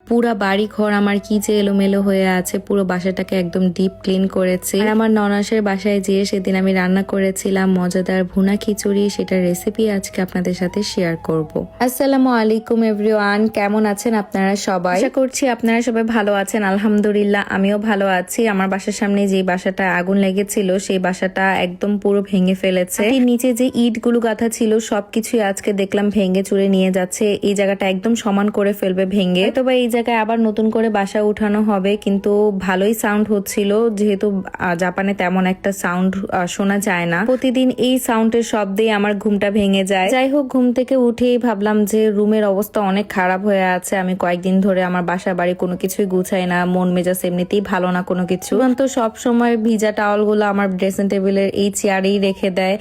পুরা বাড়ি ঘর আমার কি যে এলোমেলো হয়ে আছে, পুরো বাসাটাকে একদম ডিপ ক্লিন করেছি। আর আমার ননাসের বাসায় যেয়ে সেদিন আমি রান্না করেছিলাম মজাদার ভুনা খিচুড়ি, সেটার রেসিপি আজকে আপনাদের সাথে শেয়ার করব। আসসালামু আলাইকুম এভরিওয়ান, কেমন আছেন আপনারা সবাই? আশা করছি আপনারা সবাই ভালো আছেন। আলহামদুলিল্লাহ আমিও ভালো আছি। আমার বাসার সামনে যে বাসাটা আগুন লেগেছিল সেই বাসাটা একদম পুরো ভেঙে ফেলেছে। নিচে যে ইট গুলো গাঁথা ছিল সবকিছুই আজকে দেখলাম ভেঙে চুরে নিয়ে যাচ্ছে। এই জায়গাটা একদম সমান করে ফেলবে ভেঙে। তবে এই জায়গায় আবার নতুন করে বাসা উঠানো হবে, কিন্তু ভালোই সাউন্ড হচ্ছিল, যেহেতু জাপানে তেমন একটা সাউন্ড শোনা যায় না। প্রতিদিন এই সাউন্ডের শব্দে আমার ঘুমটা ভেঙে যায়। যাই হোক, ঘুম থেকে উঠেই ভাবলাম যে রুমের অবস্থা অনেক খারাপ হয়ে আছে। আমি কয়েকদিন ধরে আমার বাসা বাড়ি কোনো কিছুই গুছাই না, মন মেজাজ এমনিতেই ভালো না কোনো কিছু। তো সব সময় ভিজা টাওয়ালগুলো আমার ড্রেসিং টেবিলের এই চেয়ারেই রেখে দেয়।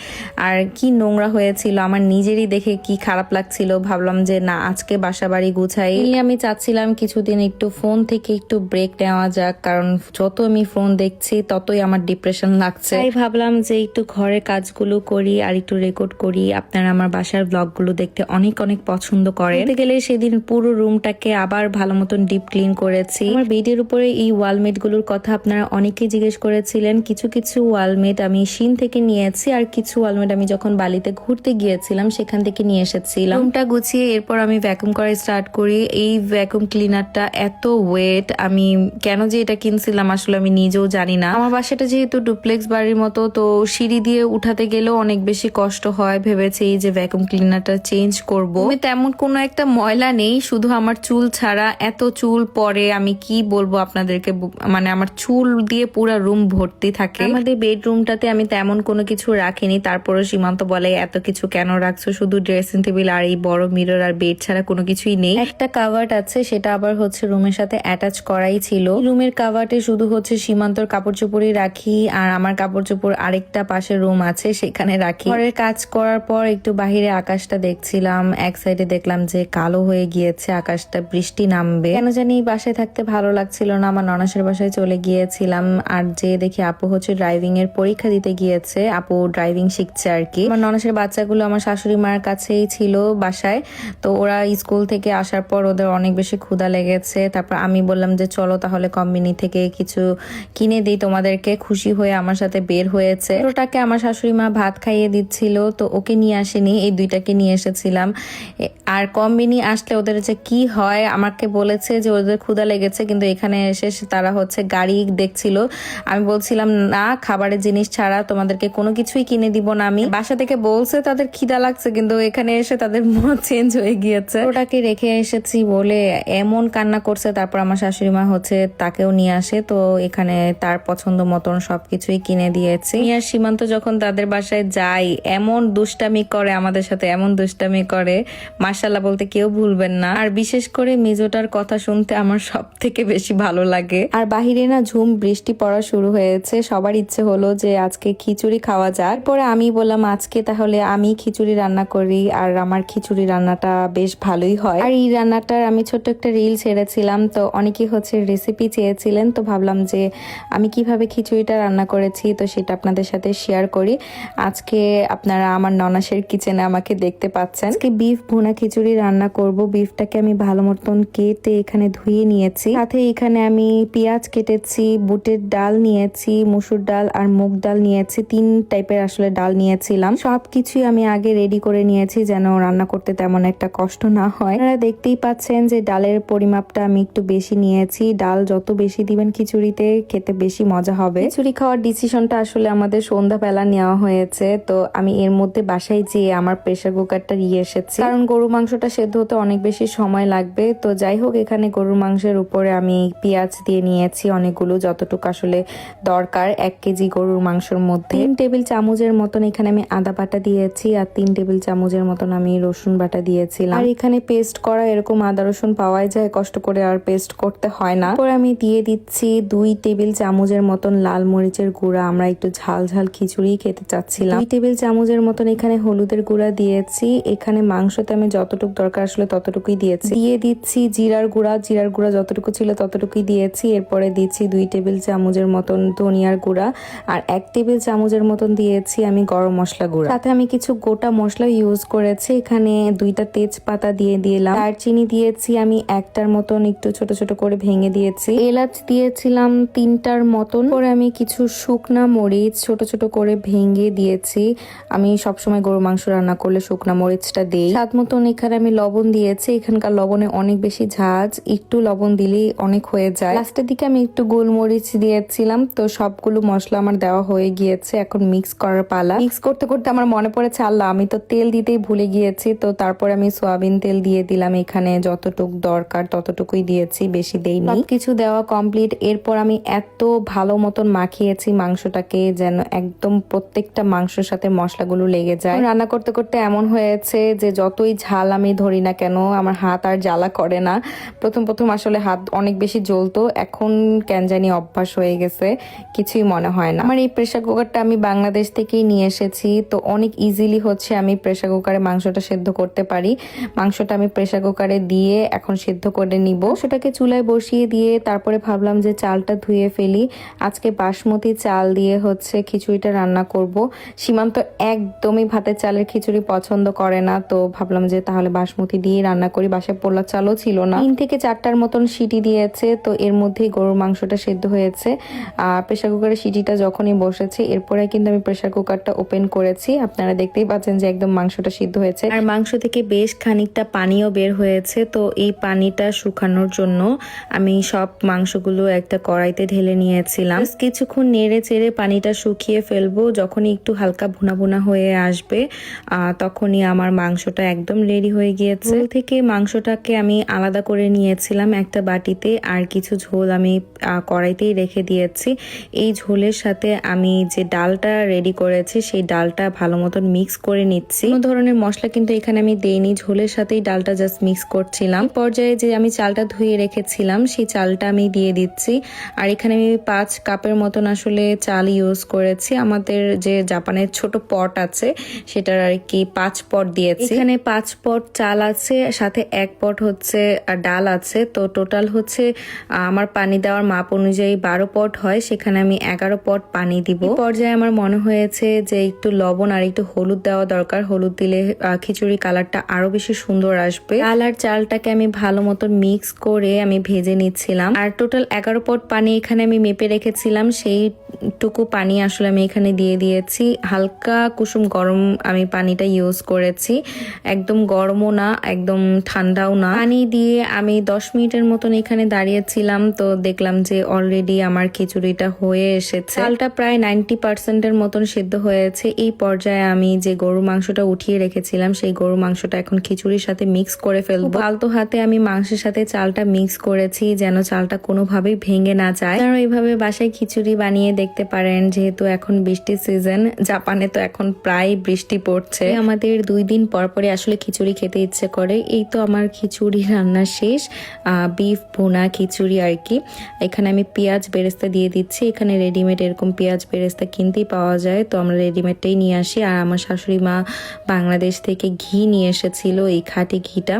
আর কি নোংরা হয়েছিল, আমার নিজেরই দেখে কি খারাপ লাগছিল। ভাবলাম যে না, আজকে বাসা বাড়ি গুছাই। আমি চাচ্ছিলাম কিছুদিন একটু ফোন থেকে একটু ব্রেক নেওয়া যাক, কারণ যত আমি ফোন দেখছি ততই আমার ডিপ্রেশন লাগছে। তাই ভাবলাম যে একটু ঘরের কাজগুলো করি আর একটু রেকর্ড করি। আপনারা আমার বাসার ব্লগগুলো দেখতে অনেক অনেক পছন্দ করেন। বলতে গেলে সেদিন পুরো রুমটাকে আবার ভালো মতন ডিপ ক্লিন করেছি। আমার বেডের উপরে এই ওয়ালমেট গুলোর কথা আপনারা অনেকেই জিজ্ঞেস করেছিলেন। কিছু কিছু ওয়ালমেট আমি শিন থেকে নিয়েছি, আর কিছু ওয়ালমেট আমি যখন বালিতে ঘুরতে গিয়েছিলাম সেখান থেকে নিয়ে এসেছিলাম। রুমটা গুছিয়ে এরপর আমি ভ্যাকুম করা স্টার্ট করি। এই ভ্যাকুম ক্লিনারটা এত ওয়েট, আমি কেন যে এটা কিনছিলাম আসলে আমি নিজেও জানি না। আমার বাসাটা যেহেতু ডুপ্লেক্স বাড়ির মতো, তো সিঁড়ি দিয়ে উঠাতে গেলেও অনেক বেশি কষ্ট হয়। ভেবেছি এই যে ভ্যাকুম ক্লিনারটা চেঞ্জ করব। তেমন কোনো একটা ময়লা নেই, শুধু আমার চুল ছাড়া। এত চুল পরে আমি কি বলবো আপনাদেরকে, মানে আমার চুল দিয়ে পুরো রুম ভর্তি থাকে। আমাদের বেডরুমটাতে আমি তেমন কোনো কিছু রাখিনি, তারপরে সীমান্ত বলে এত কিছু কেন রাখছো, শুধু ড্রেসিং টেবিল আর এই বড় মিরর আর বেড ছাড়া কোনো কিছুই নেই। একটা কাভার্ড আছে, সেটা আবার হচ্ছে রুমের সাথে অ্যাটাচ করাই ছিল। রুমের কাভার্ডে শুধু হচ্ছে সীমান্তর কাপড় চোপড়ই রাখি, আর আমার কাপড় চোপড় আরেকটা পাশে রুম আছে সেখানে রাখি। ঘরের কাজ করার পর একটু বাহিরে আকাশটা দেখছিলাম। এক সাইডে দেখলাম যে কালো হয়ে গিয়েছে আকাশটা, বৃষ্টি নামবে। কেন জানি বাসায় থাকতে ভালো লাগছিল না। আমার ননাসের বাসায় চলে গিয়েছিলাম, আর যে দেখি আপু হচ্ছে ড্রাইভিং এর পরীক্ষা দিতে গিয়েছে। আপু ড্রাইভিং শিখছে আর কি। আমার ননাসের বাচ্চাগুলো আমার শাশুড়ি মার কাছেই ছিল বাসায়। তো ওরা স্কুল থেকে আসার পর ওদের অনেক বেশি ক্ষুধা লেগেছে। তারপর আমি বললাম যে চলো তাহলে কোম্পানি থেকে কিছু কিনে দিই তোমাদেরকে। খুশি হয়ে আমার সাথে বের হয়েছে। ওটাকে আমার শাশুড়ি মা ভাত খাইয়ে দিচ্ছিল, তো ওকে নিয়ে আসেনি, এই দুইটাকে নিয়ে এসেছিলাম। আর কোম্পানি আসলে ওদের যে কি হয়, আমাকে বলেছে যে ওদের ক্ষুধা লেগেছে, কিন্তু এখানে এসে তারা হচ্ছে গাড়ি দেখছিল। আমি বলছিলাম না, খাবারের জিনিস ছাড়া তোমাদেরকে কোনো কিছুই কিনে দিব না। আমি বাসা থেকে বলছে তাদের খিদা লাগছে, কিন্তু এখানে এসে তাদের মত চেঞ্জ হয়ে গিয়েছে। ওটাকে রেখে এসেছি বলে এমন কান্না করছে। তারপর আমার শাশুড়ি মা হচ্ছে তাকেও নিয়ে আসে, তো এখানে তার পছন্দ মতন সবকিছুই কিনে দিয়েছি। আর সীমান্ত যখন তাদের বাসায় যাই এমন দুষ্টামি করে আমাদের সাথে, এমন দুষ্টামি করে মাশাআল্লাহ বলতে কেউ ভুলবেন না। আর বিশেষ করে মেজোটার কথা শুনতে আমার সব থেকে বেশি ভালো লাগে। আর বাহিরে না ঝুম বৃষ্টি পড়া শুরু হয়েছে। সবার ইচ্ছে হলো যে আজকে খিচুড়ি খাওয়া যাক। পরে আমি বললাম আজকে তাহলে আমি খিচুড়ি রান্না করি, আর আমার খিচুড়ি রান্নাটা বেশ ভালোই হয়। আর এই রান্নাটার আমি ছোট্ট একটা রিল ছেড়েছিলাম, তো অনেকেই হচ্ছে রেসিপি চেয়েছিলেন, তো ভাবলাম যে আমি কিভাবে খিচুড়িটা রান্না করেছি তো সেটা আপনাদের সাথে শেয়ার করি। আজকে আপনারা আমার ননাসের কিচেনে আমাকে দেখতে পাচ্ছেন। আজকে বিফ ভুনা খিচুড়ি রান্না করব। বিফটাকে আমি ভালো মতন কেটে এখানে ধুয়ে নিয়েছি। সাথে এখানে আমি পেঁয়াজ কেটেছি, বুটের ডাল নিয়েছি, মসুর ডাল আর মুগ ডাল নিয়েছি। 3 টাইপের আসলে ডাল নিয়েছিলাম। সবকিছুই আমি আগে রেডি করে নিয়েছি যেন রান্না করতে তেমন একটা কষ্ট না হয়। আপনারা দেখতেই পাচ্ছেন যে ডালের পরিমাপটা আমি একটু বেশি নিয়েছি। ডাল যত বেশি দিবেন খিচুড়িতে খেতে বেশি মজা হবে। খিচুড়ি খাওয়ার ডিসিশনটা আসলে আমাদের সন্ধ্যাবেলা নেওয়া হয়েছে। তো আমি এর মধ্যে বাসায় যেয়ে আমার প্রেসার কুকারটা নিয়ে এসেছি, কারণ গরু মাংসটা সেদ্ধ হতে অনেক বেশি সময় লাগবে। তো যাই হোক, এখানে গরুর মাংসের উপরে আমি পেঁয়াজ দিয়ে নিয়েছি অনেকগুলো, যতটুকু আসলে দরকার 1 কেজি গরুর মাংসের মধ্যে। 3 টেবিল চামচের মতন এখানে আমি আদা বাটা দিয়েছি, আর 3 টেবিল চামচের মতন আমি রসুন বাটা দিয়েছিলাম। আর এখানে পেস্ট করা এরকম আদা রসুন পাওয়াই যায়, কষ্ট করে আর পেস্ট করতে হয় না। পরে আমি দিয়ে দিচ্ছি 2 টেবিল চামচের মতন লাল মরিচের গুঁড়া। আমরা একটু ঝাল ঝাল খিচুড়ি খেতে চাচ্ছিলাম। 2 টেবিল চামচের মতন এখানে হলুদের গুঁড়া দিয়েছি। এখানে মাংসতে আমি যতটুকু দরকার আসলে ততটুকুই দিয়েছি। দিয়ে দিচ্ছি জিরার গুঁড়া, জিরার গুঁড়া যতটুকু ছিল ততটুকুই দিয়েছি। এরপরে দিচ্ছি 2 টেবিল চামচের মতন ধনিয়ার গুঁড়া, আর 1 টেবিল চামচের মতন দিয়েছি আমি গরম মশলা গুঁড়া। সাথে আমি কিছু গোটা মশলা ইউজ করেছি। এখানে 2টা তেজপাতা দিয়ে দিলাম, দারচিনি দিয়েছি আমি 1 4টার মতন একটু ছোট ছোট করে ভেঙে দিয়েছি। এলাচ দিয়েছিলাম 3টার মতন, পরে আমি কিছু শুকনা মরিচ ছোট ছোট করে ভেঙে দিয়েছি। আমি সবসময় গরু মাংস রান্না করলে শুকনা মরিচটা দিই। স্বাদ মতন এখানে আমি লবণ দিয়েছি। এখানকার লবণে অনেক বেশি ঝাঁজ, একটু লবণ দিলেই অনেক হয়ে যায়। লাস্টের দিকে আমি একটু গোলমরিচ দিয়েছিলাম। তো সবগুলো মশলা আমার দেওয়া হয়ে গিয়েছে, এখন মিক্স করার পালা। মিক্স করতে করতে আমার মনে পড়েছে, আল্লাহ আমি তো তেল দিতেই ভুলে গিয়েছি। তো তারপরে আমি সয়াবিন তেল দিয়ে দিলাম, এখানে যতটুকু দরকার ততটুকুই দিয়েছি, বেশি দেইনি। সবকিছু দেওয়া কমপ্লিট। এরপর আমি এত ভালো মতন মাখিয়েছি মাংসটাকে যেন একদম প্রত্যেকটা মাংসের সাথে মশলাগুলো লেগে যায়। রান্না করতে করতে এমন হয়েছে যে যতই ঝাল আমি ধরি না কেন আমার হাত আর জ্বালা করে না। প্রথম প্রথম আসলে হাত অনেক বেশি জ্বলতো, এখন কেন জানি অভ্যাস হয়ে গেছে, কিছুই মনে হয় না। আমার এই প্রেসার কুকারটা আমি বাংলাদেশ থেকেই নিয়ে এসেছি, তো অনেক ইজিলি হচ্ছে আমি প্রেসার কুকারে মাংসটা সেদ্ধ করতে পারি। মাংসটা আমি প্রেসার কুকারে দিয়ে এখন সেদ্ধ করে নিব। সেটাকে চুলায় বসিয়ে দিয়ে তারপরে ভাবলাম যে চালটা ধুয়ে ফেলি। আজকে বাসমতি চাল দিয়ে হচ্ছে খিচুড়িটা রান্না করব। সীমান্ত একদমই ভাতের চালের খিচুড়ি পছন্দ করে না, তো ভাবলাম যে তাহলে বাসমতি দিয়ে রান্না করি। বাসায় পোলা চালও ছিল না। 3 থেকে 4টার মতন সিটি দিয়েছে, তো এর মধ্যেই গরুর মাংসটা সেদ্ধ হয়েছে। আর প্রেসার কুকারের সিটিটা যখনই বসেছে এরপরে কিন্তু আমি প্রেসার কুকারটা ওপেন করেছি। আপনারা দেখতেই পাচ্ছেন যে একদম মাংসটা সিদ্ধ হয়েছে, আর মাংস থেকে বেশ খানিকটা পানিও বের হয়েছে। তো এই পানিটা শুকানোর জন্য আমি সব মাংসগুলো একটা কড়াইতে ঢেলে নিয়েছিলাম। কিছুক্ষণ নেড়ে চেড়ে পানিটা শুকিয়ে ফেলবো। যখনই একটু হালকা ভুনা ভুনা হয়ে আসবে তখনই আমার মাংসটা একদম রেডি হয়ে গিয়েছে। ঝোল থেকে মাংসটাকে আমি আলাদা করে নিয়েছিলাম একটা বাটিতে, আর কিছু ঝোল আমি কড়াইতেই রেখে দিয়েছি। এই ঝোলের সাথে আমি যে ডালটা রেডি করেছি সেই ডালটা ভালো মতন মিক্স করে নিচ্ছি। কোনো ধরনের মশলা কিন্তু এখানে আমি দেইনি, ঝোলের সাথেই ডালটা জাস্ট মিক্স করছিলাম। পর্যায়ে যে আমি চালটা ধুয়ে রেখেছিলাম সেই চালটা আমি দিয়ে দিচ্ছি। আর এখানে আমি 5 কাপের মতন আসলে চাল ইউজ করেছি। আমাদের যে জাপানের ছোট পট আছে সেটার আর কি 5 পট দিয়েছি। এখানে 5 পট চাল আছে, সাথে 1 পট হচ্ছে ডাল আছে। তো টোটাল হচ্ছে আমার পানি দেওয়ার মাপ অনুযায়ী 12 পট হয়, সেখানে আমি 11 পট পানি দিব। পর্যায়ে আমার মনে হয়েছে যে একটু লবণ আর একটু হলুদ দেওয়া দরকার। হলুদ দিলে খিচুড়ি কালারটা আরো বেশি সুন্দর আসবে। ডাল আর চালটাকে আমি ভালো মতো মিক্স করে আমি ভেজে নিচ্ছিলাম। আর টোটাল 11 পট পানি এখানে আমি মেপে রেখেছিলাম, সেইটুকু পানি আসলে আমি এখানে দিয়ে দিয়েছি। হালকা কুসুম গরম আমি পানিটা ইউজ করেছি, একদম গরমও না একদম ঠান্ডাও না। পানি দিয়ে আমি 10 মিনিটের মতন এখানে দাঁড়িয়েছিলাম। তো দেখলাম যে অলরেডি আমার খিচুড়িটা হয়ে এসেছে। চালটা প্রায় 90% মতন সেদ্ধ হয়েছে। এই পর্যায়ে আমি যে গরু মাংসটা উঠিয়ে রেখেছিলাম সেই গরু মাংসটা এখন খিচুড়ির সাথে মিক্স করে ফেলবো। আলতো হাতে আমি মাংসের সাথে চালটা মিক্স করেছি যেন চালটা কোনোভাবেই ভেঙে না যায়। কারণ এইভাবে বাসায় খিচুড়ি বানিয়ে দেখতে পারেন, যেহেতু এখন বৃষ্টির সিজন, জাপানে তো এখন প্রায় বৃষ্টি পড়ছে। আমাদের 2 দিন পর পরে আসলে খিচুড়ি খেতে ইচ্ছে করে। এই তো আমার খিচুড়ি রান্না শেষ, বিফ ভুনা খিচুড়ি আর কি। এখানে আমি পেঁয়াজ বেরেস্তা দিয়ে দিচ্ছি। এখানে রেডিমেড এরকম পেঁয়াজ বেরেস্তা কিনতেই পাওয়া যায়, তো আমরা রেডিমেডটাই নিয়ে আসি। আর আমার শাশুড়ি মা বাংলাদেশ থেকে ঘি নিয়ে এসেছিল, এই খাঁটি ঘিটা।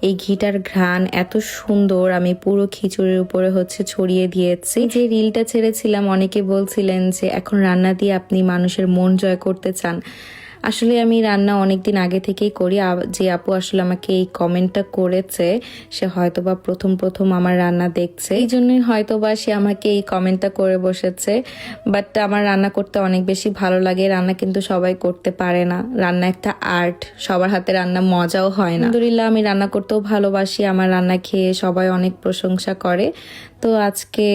এই ঘিটার ঘ্রাণ এত সুন্দর, আমি পুরো খিচুড়ির উপরে হচ্ছে ছড়িয়ে দিয়েছি। যে রিলটা ছেড়েছিলাম অনেকে বলছিলেন যে এখন রান্না দিয়ে আপনি মানুষের মন জয় করতে চান। আসলে আমি রান্না অনেকদিন আগে থেকেই করি। যে আপু আসলে আমাকে এই কমেন্টটা করেছে সে হয়তোবা প্রথম আমার রান্না দেখছে, এই জন্যই হয়তোবা সে আমাকে এই কমেন্টটা করে বসেছে। বাট আমার রান্না করতে অনেক বেশি ভালো লাগে। রান্না কিন্তু সবাই করতে পারে না, রান্না একটা আর্ট, সবার হাতে রান্না মজাও হয় না। আলহামদুলিল্লাহ আমি রান্না করতেও ভালোবাসি, আমার রান্না খেয়ে সবাই অনেক প্রশংসা করে। তো আজকে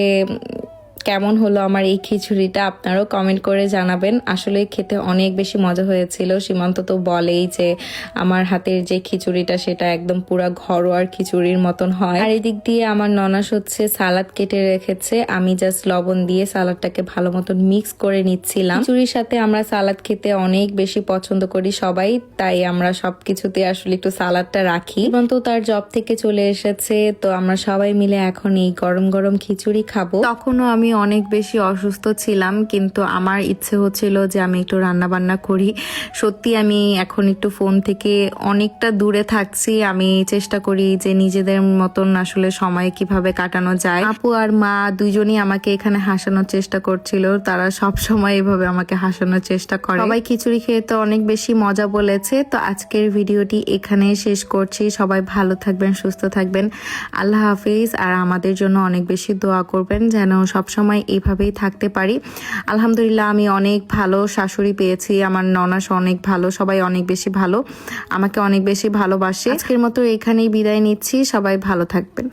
কেমন হলো আমার এই খিচুড়িটা আপনারাও কমেন্ট করে জানাবেন। আসলে খেতে অনেক বেশি মজা হয়েছিল। সীমান্ত তো বলেই যে আমার হাতের যে খিচুড়িটা সেটা একদম পুরা ঘরোয়ার খিচুড়ির মতন হয়। আর এদিক দিয়ে আমার ননাস হচ্ছে সালাদ কেটে রেখেছে, আমি জাস্ট লবণ দিয়ে সালাদটাকে ভালো মতন মিক্স করে নিচ্ছিলাম। খিচুড়ির সাথে আমরা সালাদ খেতে অনেক বেশি পছন্দ করি সবাই, তাই আমরা সবকিছুতে আসলে একটু সালাদটা রাখি। সীমান্ত তার জব থেকে চলে এসেছে, তো আমরা সবাই মিলে এখন এই গরম গরম খিচুড়ি খাবো। তখনও আমি অনেক বেশি অসুস্থ ছিলাম, কিন্তু আমার ইচ্ছে হচ্ছিল যে আমি একটু রান্না বান্না করি। সত্যি আমি এখন একটু ফোন থেকে অনেকটা দূরে থাকছি। আমি চেষ্টা করি যে নিজেদের মতন আসলে সময় কিভাবে কাটানো যায়। আপু আর মা দুইজনই আমাকে এখানে হাসানোর চেষ্টা করছিল, তারা সব সময় এভাবে আমাকে হাসানোর চেষ্টা করে। সবাই খিচুড়ি খেয়ে তো অনেক বেশি মজা বলেছে। তো আজকের ভিডিওটি এখানেই শেষ করছি। সবাই ভালো থাকবেন, সুস্থ থাকবেন। আল্লাহ হাফিজ। আর আমাদের জন্য অনেক বেশি দোয়া করবেন যেন সবসময় এইভাবেই থাকতে পারি। আলহামদুলিল্লাহ আমি অনেক ভালো শাশুড়ি পেয়েছি, আমার ননাস অনেক ভালো, সবাই অনেক বেশি ভালো, আমাকে অনেক বেশি ভালোবাসে। আজকের মতো এখানেই বিদায় নিচ্ছি, সবাই ভালো থাকবেন।